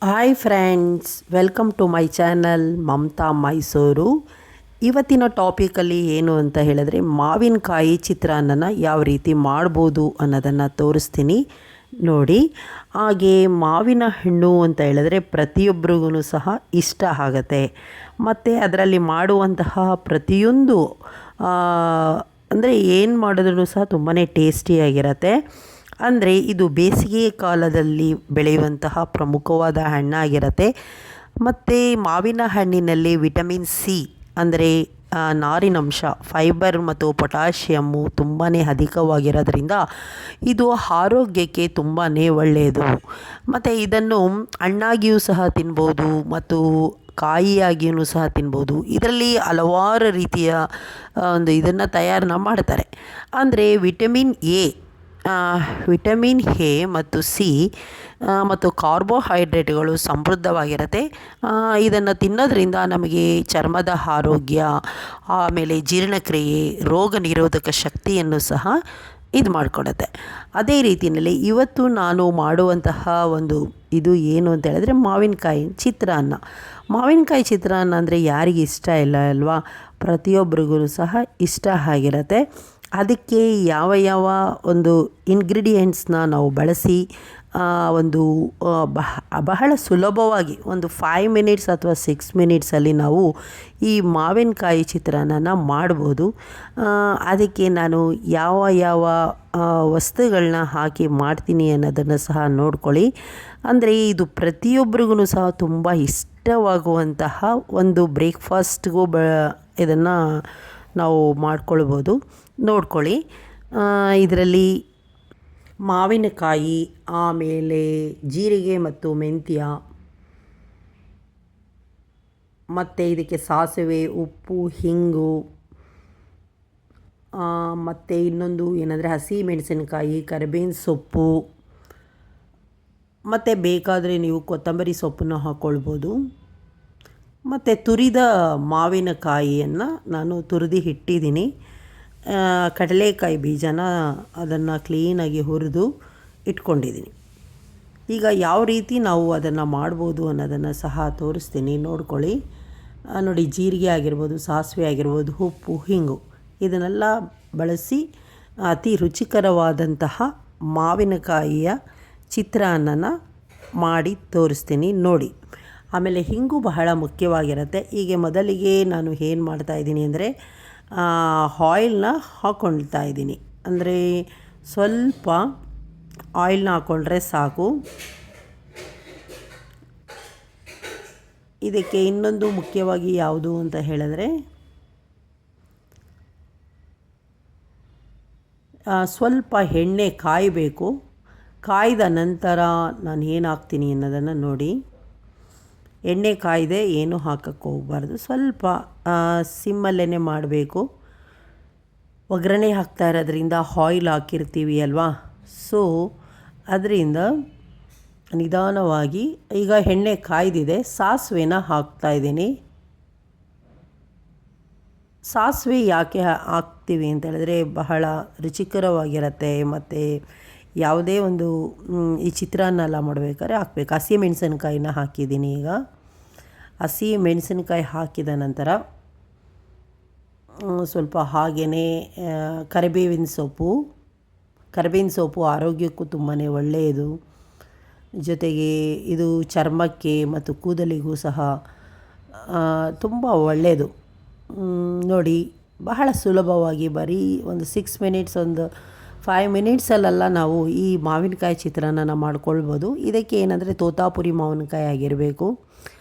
Hi friends, welcome to my channel Mamata Mysuru. ಇವತ್ತಿನ ಟಾಪಿಕಲ್ಲಿ ಏನು ಅಂತ ಹೇಳಿದ್ರೆ ಮಾವಿನಕಾಯಿ ಚಿತ್ರಾನ್ನನ ಯಾವ ರೀತಿ ಮಾಡ್ಬೋದು ಅನ್ನೋದನ್ನು ತೋರಿಸ್ತೀನಿ ನೋಡಿ. ಹಾಗೆ ಮಾವಿನ ಹಣ್ಣು ಅಂತ ಹೇಳಿದ್ರೆ ಪ್ರತಿಯೊಬ್ಬರಿಗೂ ಸಹ ಇಷ್ಟ ಆಗುತ್ತೆ. ಮತ್ತು ಅದರಲ್ಲಿ ಮಾಡುವಂತಹ ಪ್ರತಿಯೊಂದು ಅಂದರೆ ಏನು ಮಾಡಿದ್ರೂ ಸಹ ತುಂಬಾ ಟೇಸ್ಟಿಯಾಗಿರುತ್ತೆ. ಅಂದರೆ ಇದು ಬೇಸಿಗೆ ಕಾಲದಲ್ಲಿ ಬೆಳೆಯುವಂತಹ ಪ್ರಮುಖವಾದ ಹಣ್ಣಾಗಿರುತ್ತೆ. ಮತ್ತು ಮಾವಿನ ಹಣ್ಣಿನಲ್ಲಿ ವಿಟಮಿನ್ ಸಿ ಅಂದರೆ ನಾರಿನಂಶ, ಫೈಬರ್ ಮತ್ತು ಪೊಟ್ಯಾಷಿಯಮ್ಮು ತುಂಬಾ ಅಧಿಕವಾಗಿರೋದ್ರಿಂದ ಇದು ಆರೋಗ್ಯಕ್ಕೆ ತುಂಬಾ ಒಳ್ಳೆಯದು. ಮತ್ತು ಇದನ್ನು ಹಣ್ಣಾಗಿಯೂ ಸಹ ತಿನ್ಬೋದು ಮತ್ತು ಕಾಯಿಯಾಗಿಯೂ ಸಹ ತಿನ್ಬೋದು. ಇದರಲ್ಲಿ ಹಲವಾರು ರೀತಿಯ ಇದನ್ನು ತಯಾರನ್ನ ಮಾಡ್ತಾರೆ. ಅಂದರೆ ವಿಟಮಿನ್ ಎ ಮತ್ತು ಸಿ ಮತ್ತು ಕಾರ್ಬೋಹೈಡ್ರೇಟ್ಗಳು ಸಮೃದ್ಧವಾಗಿರುತ್ತೆ. ಇದನ್ನು ತಿನ್ನೋದ್ರಿಂದ ನಮಗೆ ಚರ್ಮದ ಆರೋಗ್ಯ, ಆಮೇಲೆ ಜೀರ್ಣಕ್ರಿಯೆ, ರೋಗ ನಿರೋಧಕ ಶಕ್ತಿಯನ್ನು ಸಹ ಇದು ಮಾಡಿಕೊಡುತ್ತೆ. ಅದೇ ರೀತಿಯಲ್ಲಿ ಇವತ್ತು ನಾನು ಮಾಡುವಂತಹ ಇದು ಏನು ಅಂತ ಹೇಳಿದ್ರೆ ಮಾವಿನಕಾಯಿ ಚಿತ್ರಾನ್ನ. ಮಾವಿನಕಾಯಿ ಚಿತ್ರಾನ್ನ ಅಂದರೆ ಯಾರಿಗೆ ಇಷ್ಟ ಇಲ್ಲ ಅಲ್ವಾ? ಪ್ರತಿಯೊಬ್ಬರಿಗೂ ಸಹ ಇಷ್ಟ ಆಗಿರುತ್ತೆ. ಅದಕ್ಕೆ ಯಾವ ಯಾವ ಇಂಗ್ರೀಡಿಯೆಂಟ್ಸ್ನ ನಾವು ಬಳಸಿ ಬಹಳ ಸುಲಭವಾಗಿ 5 ಮಿನಿಟ್ಸ್ ಅಥವಾ 6 ಮಿನಿಟ್ಸಲ್ಲಿ ನಾವು ಈ ಮಾವಿನಕಾಯಿ ಚಿತ್ರಾನ್ನನ ಮಾಡ್ಬೋದು. ಅದಕ್ಕೆ ನಾನು ಯಾವ ವಸ್ತುಗಳನ್ನ ಹಾಕಿ ಮಾಡ್ತೀನಿ ಅನ್ನೋದನ್ನು ಸಹ ನೋಡ್ಕೊಳ್ಳಿ. ಅಂದರೆ ಇದು ಪ್ರತಿಯೊಬ್ಬರಿಗೂ ಸಹ ತುಂಬ ಇಷ್ಟವಾಗುವಂತಹ ಬ್ರೇಕ್ಫಾಸ್ಟ್ಗೂ ಇದನ್ನು ನಾವು ಮಾಡ್ಕೊಳ್ಬೋದು. ನೋಡ್ಕೊಳ್ಳಿ. ಇದರಲ್ಲಿ ಮಾವಿನಕಾಯಿ, ಆಮೇಲೆ ಜೀರಿಗೆ ಮತ್ತು ಮೆಂತ್ಯ, ಮತ್ತು ಇದಕ್ಕೆ ಸಾಸಿವೆ, ಉಪ್ಪು, ಹಿಂಗು, ಮತ್ತು ಇನ್ನೊಂದು ಏನಂದರೆ ಹಸಿ ಮೆಣಸಿನಕಾಯಿ, ಕರಿಬೇವಿನ ಸೊಪ್ಪು, ಮತ್ತು ಬೇಕಾದರೆ ನೀವು ಕೊತ್ತಂಬರಿ ಸೊಪ್ಪನ್ನು ಹಾಕ್ಕೊಳ್ಬೋದು. ಮತ್ತು ತುರಿದ ಮಾವಿನಕಾಯಿಯನ್ನು ನಾನು ತುರಿದು ಇಟ್ಟಿದ್ದೀನಿ. ಕಡಲೆಕಾಯಿ ಬೀಜನ ಅದನ್ನು ಕ್ಲೀನಾಗಿ ಹುರಿದು ಇಟ್ಕೊಂಡಿದ್ದೀನಿ. ಈಗ ಯಾವ ರೀತಿ ನಾವು ಅದನ್ನು ಮಾಡ್ಬೋದು ಅನ್ನೋದನ್ನು ಸಹ ತೋರಿಸ್ತೀನಿ, ನೋಡ್ಕೊಳ್ಳಿ. ನೋಡಿ, ಜೀರಿಗೆ ಆಗಿರ್ಬೋದು, ಸಾಸಿವೆ ಆಗಿರ್ಬೋದು, ಉಪ್ಪು, ಹಿಂಗು ಇದನ್ನೆಲ್ಲ ಬಳಸಿ ಅತಿ ರುಚಿಕರವಾದಂತಹ ಮಾವಿನಕಾಯಿಯ ಚಿತ್ರಾನ್ನನ ಮಾಡಿ ತೋರಿಸ್ತೀನಿ ನೋಡಿ. ಆಮೇಲೆ ಹಿಂಗು ಬಹಳ ಮುಖ್ಯವಾಗಿರುತ್ತೆ. ಹೀಗೆ ಮೊದಲಿಗೆ ನಾನು ಏನು ಮಾಡ್ತಾಯಿದ್ದೀನಿ ಅಂದರೆ ಆಯಿಲ್ನ ಹಾಕ್ಕೊಳ್ತಾ ಇದ್ದೀನಿ. ಅಂದರೆ ಸ್ವಲ್ಪ ಆಯಿಲ್ನ ಹಾಕ್ಕೊಂಡ್ರೆ ಸಾಕು. ಇದಕ್ಕೆ ಇನ್ನೊಂದು ಮುಖ್ಯವಾಗಿ ಯಾವುದು ಅಂತ ಹೇಳಿದ್ರೆ ಸ್ವಲ್ಪ ಎಣ್ಣೆ ಕಾಯಬೇಕು. ಕಾಯ್ದ ನಂತರ ನಾನು ಏನು ಹಾಕ್ತೀನಿ ಅನ್ನೋದನ್ನು ನೋಡಿ. ಎಣ್ಣೆ ಕಾಯ್ದೆ ಏನೂ ಹಾಕಕ್ಕೆ ಹೋಗಬಾರ್ದು. ಸ್ವಲ್ಪ ಸಿಮ್ಮಲ್ಲೇ ಮಾಡಬೇಕು. ಒಗ್ಗರಣೆ ಹಾಕ್ತಾ ಇರೋದ್ರಿಂದ ಆಯಿಲ್ ಹಾಕಿರ್ತೀವಿ ಅಲ್ವಾ, ಸೊ ಅದರಿಂದ ನಿಧಾನವಾಗಿ. ಈಗ ಎಣ್ಣೆ ಕಾಯ್ದಿದೆ, ಸಾಸಿವೆನ ಹಾಕ್ತಾಯಿದ್ದೀನಿ. ಸಾಸಿವೆ ಯಾಕೆ ಹಾಕ್ತೀವಿ ಅಂತ ಹೇಳಿದ್ರೆ ಬಹಳ ರುಚಿಕರವಾಗಿರುತ್ತೆ. ಮತ್ತು ಯಾವುದೇ ಈ ಚಿತ್ರಾನ್ನ ಎಲ್ಲ ಮಾಡಬೇಕಾದ್ರೆ ಹಾಕಬೇಕು. ಹಸಿ ಮೆಣಸಿನ್ಕಾಯಿನ ಹಾಕಿದ್ದೀನಿ. ಈಗ ಹಸಿ ಮೆಣಸಿನ್ಕಾಯಿ ಹಾಕಿದ ನಂತರ ಸ್ವಲ್ಪ ಹಾಗೆಯೇ ಕರಿಬೇವಿನ ಸೊಪ್ಪು ಆರೋಗ್ಯಕ್ಕೂ ತುಂಬಾ ಒಳ್ಳೆಯದು. ಜೊತೆಗೆ ಇದು ಚರ್ಮಕ್ಕೆ ಮತ್ತು ಕೂದಲಿಗೂ ಸಹ ತುಂಬ ಒಳ್ಳೆಯದು. ನೋಡಿ, ಬಹಳ ಸುಲಭವಾಗಿ ಬರೀ 6 ಮಿನಿಟ್ಸ್ 5 ಮಿನಿಟ್ಸಲ್ಲೆಲ್ಲ ನಾವು ಈ ಮಾವಿನಕಾಯಿ ಚಿತ್ರಾನ್ನ ಮಾಡ್ಕೊಳ್ಬೋದು. ಇದಕ್ಕೆ ಏನಂದರೆ ತೋತಾಪುರಿ ಮಾವಿನಕಾಯಿ ಆಗಿರಬೇಕು.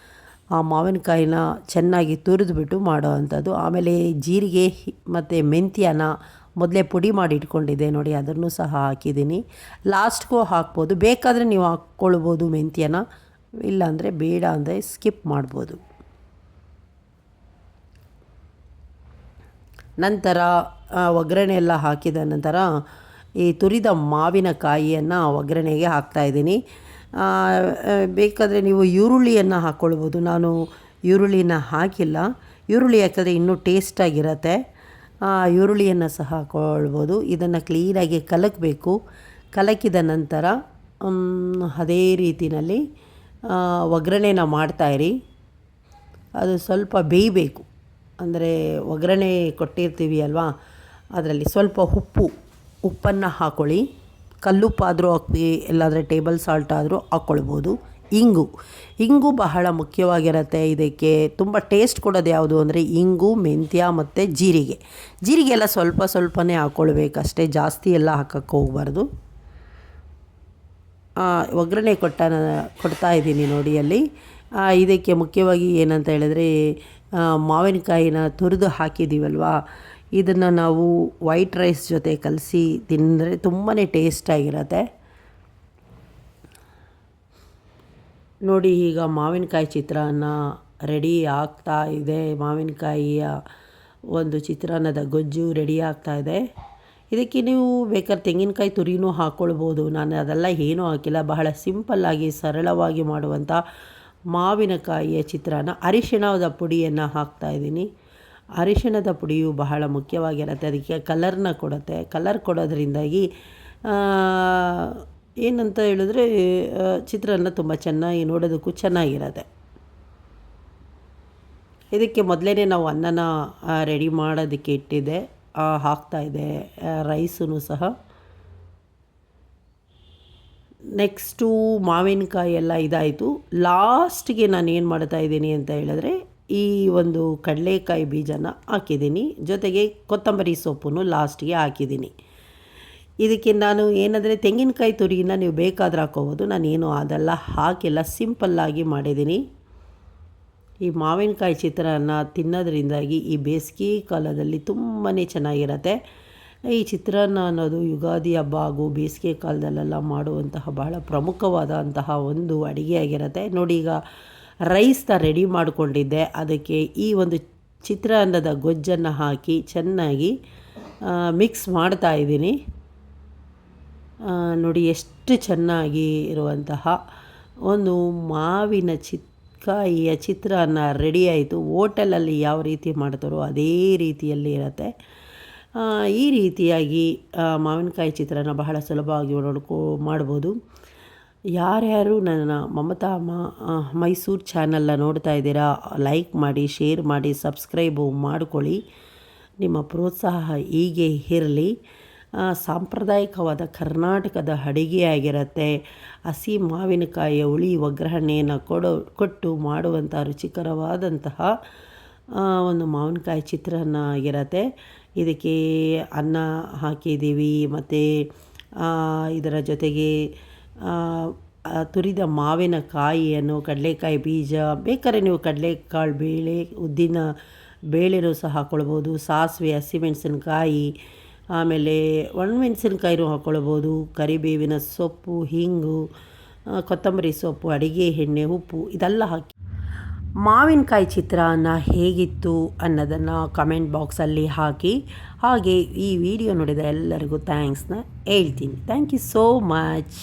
ಆ ಮಾವಿನಕಾಯಿನ ಚೆನ್ನಾಗಿ ತುರಿದ್ಬಿಟ್ಟು ಮಾಡೋ ಅಂಥದ್ದು. ಆಮೇಲೆ ಜೀರಿಗೆ ಮತ್ತು ಮೆಂತ್ಯನ ಮೊದಲೇ ಪುಡಿ ಮಾಡಿ ಇಟ್ಕೊಂಡಿದ್ದೆ ನೋಡಿ, ಅದನ್ನು ಸಹ ಹಾಕಿದ್ದೀನಿ. ಲಾಸ್ಟ್ಗೂ ಹಾಕ್ಬೋದು, ಬೇಕಾದರೆ ನೀವು ಹಾಕ್ಕೊಳ್ಬೋದು ಮೆಂತ್ಯನ. ಇಲ್ಲಾಂದರೆ ಬೇಡ ಅಂದರೆ ಸ್ಕಿಪ್ ಮಾಡ್ಬೋದು. ನಂತರ ಒಗ್ಗರಣೆ ಎಲ್ಲ ಹಾಕಿದ ನಂತರ ಈ ತುರಿದ ಮಾವಿನಕಾಯಿಯನ್ನು ಒಗ್ಗರಣೆಗೆ ಹಾಕ್ತಾಯಿದ್ದೀನಿ. ಬೇಕಾದರೆ ನೀವು ಈರುಳ್ಳಿಯನ್ನು ಹಾಕ್ಕೊಳ್ಬೋದು. ನಾನು ಈರುಳ್ಳಿನ ಹಾಕಿಲ್ಲ. ಈರುಳ್ಳಿ ಹಾಕಿದ್ರೆ ಇನ್ನೂ ಟೇಸ್ಟಾಗಿರುತ್ತೆ. ಈರುಳ್ಳಿಯನ್ನು ಸಹ ಹಾಕ್ಕೊಳ್ಬೋದು. ಇದನ್ನು ಕ್ಲೀನಾಗಿ ಕಲಕಬೇಕು. ಕಲಕಿದ ನಂತರ ಅದೇ ರೀತಿಯಲ್ಲಿ ಒಗ್ಗರಣೆನ ಮಾಡ್ತಾಯಿರಿ. ಅದು ಸ್ವಲ್ಪ ಬೇಯಬೇಕು. ಅಂದರೆ ಒಗ್ಗರಣೆ ಕೊಟ್ಟಿರ್ತೀವಿ ಅಲ್ವಾ, ಅದರಲ್ಲಿ ಸ್ವಲ್ಪ ಉಪ್ಪನ್ನು ಹಾಕ್ಕೊಳ್ಳಿ. ಕಲ್ಲುಪ್ಪಾದರೂ ಹಾಕಿ, ಇಲ್ಲಾಂದರೆ ಟೇಬಲ್ ಸಾಲ್ಟ್ ಆದರೂ ಹಾಕ್ಕೊಳ್ಬೋದು. ಇಂಗು ಬಹಳ ಮುಖ್ಯವಾಗಿರುತ್ತೆ. ಇದಕ್ಕೆ ತುಂಬ ಟೇಸ್ಟ್ ಕೊಡೋದು ಯಾವುದು ಅಂದರೆ ಇಂಗು, ಮೆಂತ್ಯ ಮತ್ತು ಜೀರಿಗೆ ಎಲ್ಲ ಸ್ವಲ್ಪನೇ ಹಾಕ್ಕೊಳ್ಬೇಕಷ್ಟೇ, ಜಾಸ್ತಿ ಎಲ್ಲ ಹಾಕೋಕ್ಕೆ ಹೋಗಬಾರ್ದು. ಒಗ್ಗರಣೆ ಕೊಡ್ತಾ ಇದ್ದೀನಿ ನೋಡಿ ಅಲ್ಲಿ. ಇದಕ್ಕೆ ಮುಖ್ಯವಾಗಿ ಏನಂತ ಹೇಳಿದ್ರೆ, ಮಾವಿನಕಾಯಿನ ತುರಿದು ಹಾಕಿದ್ದೀವಲ್ವ, ಇದನ್ನು ನಾವು ವೈಟ್ ರೈಸ್ ಜೊತೆ ಕಲಸಿ ತಿಂದರೆ ತುಂಬಾ ಟೇಸ್ಟಾಗಿರುತ್ತೆ ನೋಡಿ. ಈಗ ಮಾವಿನಕಾಯಿ ಚಿತ್ರಾನ್ನ ರೆಡಿ ಆಗ್ತಾ ಇದೆ. ಮಾವಿನಕಾಯಿಯ ಒಂದು ಚಿತ್ರಾನ್ನದ ಗೊಜ್ಜು ರೆಡಿ ಆಗ್ತಾ ಇದೆ. ಇದಕ್ಕೆ ನೀವು ಬೇಕಾದ್ರೆ ತೆಂಗಿನಕಾಯಿ ತುರಿನೂ ಹಾಕ್ಕೊಳ್ಬೋದು. ನಾನು ಅದೆಲ್ಲ ಏನೂ ಹಾಕಿಲ್ಲ. ಬಹಳ ಸಿಂಪಲ್ಲಾಗಿ ಸರಳವಾಗಿ ಮಾಡುವಂಥ ಮಾವಿನಕಾಯಿಯ ಚಿತ್ರಾನ್ನ. ಅರಿಶಿಣದ ಪುಡಿಯನ್ನು ಹಾಕ್ತಾಯಿದ್ದೀನಿ. ಅರಿಶಿಣದ ಪುಡಿಯು ಬಹಳ ಮುಖ್ಯವಾಗಿರುತ್ತೆ, ಅದಕ್ಕೆ ಕಲರ್ನ ಕೊಡುತ್ತೆ. ಕಲರ್ ಕೊಡೋದ್ರಿಂದಾಗಿ ಏನಂತ ಹೇಳಿದ್ರೆ ಚಿತ್ರಾನ್ನ ತುಂಬ ಚೆನ್ನಾಗಿ ನೋಡೋದಕ್ಕೂ ಚೆನ್ನಾಗಿರುತ್ತೆ. ಇದಕ್ಕೆ ಮೊದಲೇ ನಾವು ಅನ್ನನ ರೆಡಿ ಮಾಡೋದಕ್ಕೆ ಇಟ್ಟಿದ್ದೆ, ಹಾಕ್ತಾಯಿದ್ದೆ ರೈಸೂ ಸಹ. ನೆಕ್ಸ್ಟು ಮಾವಿನಕಾಯಿ ಎಲ್ಲ ಇದಾಯಿತು. ಲಾಸ್ಟಿಗೆ ನಾನು ಏನು ಮಾಡ್ತಾಯಿದ್ದೀನಿ ಅಂತ ಹೇಳಿದ್ರೆ, ಈ ಒಂದು ಕಡಲೆಕಾಯಿ ಬೀಜನ ಹಾಕಿದ್ದೀನಿ, ಜೊತೆಗೆ ಕೊತ್ತಂಬರಿ ಸೊಪ್ಪನ್ನು ಲಾಸ್ಟಿಗೆ ಹಾಕಿದ್ದೀನಿ. ಇದಕ್ಕೆ ನಾನು ಏನಂದರೆ ತೆಂಗಿನಕಾಯಿ ತುರಿನ ನೀವು ಬೇಕಾದ್ರೆ ಹಾಕ್ಕೋಬೋದು. ನಾನೇನು ಅದೆಲ್ಲ ಹಾಕಿಲ್ಲ, ಸಿಂಪಲ್ಲಾಗಿ ಮಾಡಿದ್ದೀನಿ. ಈ ಮಾವಿನಕಾಯಿ ಚಿತ್ರಾನ್ನ ತಿನ್ನೋದ್ರಿಂದಾಗಿ ಈ ಬೇಸಿಗೆ ಕಾಲದಲ್ಲಿ ತುಂಬಾ ಚೆನ್ನಾಗಿರುತ್ತೆ. ಈ ಚಿತ್ರಾನ್ನ ಅನ್ನೋದು ಯುಗಾದಿ ಹಬ್ಬ ಹಾಗೂ ಬೇಸಿಗೆ ಕಾಲದಲ್ಲೆಲ್ಲ ಮಾಡುವಂತಹ ಬಹಳ ಪ್ರಮುಖವಾದಂತಹ ಒಂದು ಅಡುಗೆಯಾಗಿರುತ್ತೆ ನೋಡಿ. ಈಗ ರೈಸ್ನ ರೆಡಿ ಮಾಡಿಕೊಂಡಿದ್ದೆ, ಅದಕ್ಕೆ ಈ ಒಂದು ಚಿತ್ರಾನ್ನದ ಗೊಜ್ಜನ್ನು ಹಾಕಿ ಚೆನ್ನಾಗಿ ಮಿಕ್ಸ್ ಮಾಡ್ತಾಯಿದ್ದೀನಿ ನೋಡಿ. ಎಷ್ಟು ಚೆನ್ನಾಗಿ ಇರುವಂತಹ ಒಂದು ಮಾವಿನ ಕಾಯಿಯ ಚಿತ್ರಾನ್ನ ರೆಡಿ ಆಯಿತು. ಹೋಟೆಲಲ್ಲಿ ಯಾವ ರೀತಿ ಮಾಡ್ತಾರೋ ಅದೇ ರೀತಿಯಲ್ಲಿ ಇರುತ್ತೆ. ಈ ರೀತಿಯಾಗಿ ಮಾವಿನಕಾಯಿ ಚಿತ್ರಾನ್ನ ಬಹಳ ಸುಲಭವಾಗಿ ಮಾಡ್ಬೋದು. ಯಾರ್ಯಾರು ನನ್ನ ಮಮತಾ ಮೈಸೂರು ಚಾನಲ್ನ ನೋಡ್ತಾ ಇದ್ದೀರಾ, ಲೈಕ್ ಮಾಡಿ, ಶೇರ್ ಮಾಡಿ, ಸಬ್ಸ್ಕ್ರೈಬು ಮಾಡ್ಕೊಳ್ಳಿ. ನಿಮ್ಮ ಪ್ರೋತ್ಸಾಹ ಹೀಗೆ ಇರಲಿ. ಸಾಂಪ್ರದಾಯಿಕವಾದ ಕರ್ನಾಟಕದ ಅಡುಗೆಯಾಗಿರುತ್ತೆ. ಹಸಿ ಮಾವಿನಕಾಯಿಯ ಹುಳಿ ಒಗ್ಗರಣೆಯನ್ನು ಕೊಟ್ಟು ಮಾಡುವಂಥ ರುಚಿಕರವಾದಂತಹ ಒಂದು ಮಾವಿನಕಾಯಿ ಚಿತ್ರಾನ್ನ ಆಗಿರುತ್ತೆ. ಇದಕ್ಕೆ ಅನ್ನ ಹಾಕಿದ್ದೀವಿ, ಮತ್ತು ಇದರ ಜೊತೆಗೆ ತುರಿದ ಮಾವಿನಕಾಯಿಯನ್ನು, ಕಡಲೆಕಾಯಿ ಬೀಜ, ಬೇಕಾದ್ರೆ ನೀವು ಕಡಲೆಕಾಳು ಬೇಳೆ, ಉದ್ದಿನ ಬೇಳೆನೂ ಸಹ ಹಾಕ್ಕೊಳ್ಬೋದು, ಸಾಸಿವೆ, ಹಸಿಮೆಣಸಿನ್ಕಾಯಿ, ಆಮೇಲೆ ಒಣಮೆಣಸಿನ್ಕಾಯಿನೂ ಹಾಕ್ಕೊಳ್ಬೋದು, ಕರಿಬೇವಿನ ಸೊಪ್ಪು, ಹಿಂಗು, ಕೊತ್ತಂಬರಿ ಸೊಪ್ಪು, ಅಡಿಗೆ ಎಣ್ಣೆ, ಉಪ್ಪು ಇದೆಲ್ಲ ಹಾಕಿ ಮಾವಿನಕಾಯಿ ಚಿತ್ರಾನ್ನ ಹೇಗಿತ್ತು ಅನ್ನೋದನ್ನು ಕಮೆಂಟ್ ಬಾಕ್ಸಲ್ಲಿ ಹಾಕಿ. ಹಾಗೆ ಈ ವಿಡಿಯೋ ನೋಡಿದ ಎಲ್ಲರಿಗೂ ಥ್ಯಾಂಕ್ಸ್ನ ಹೇಳ್ತೀನಿ. Thank you so much.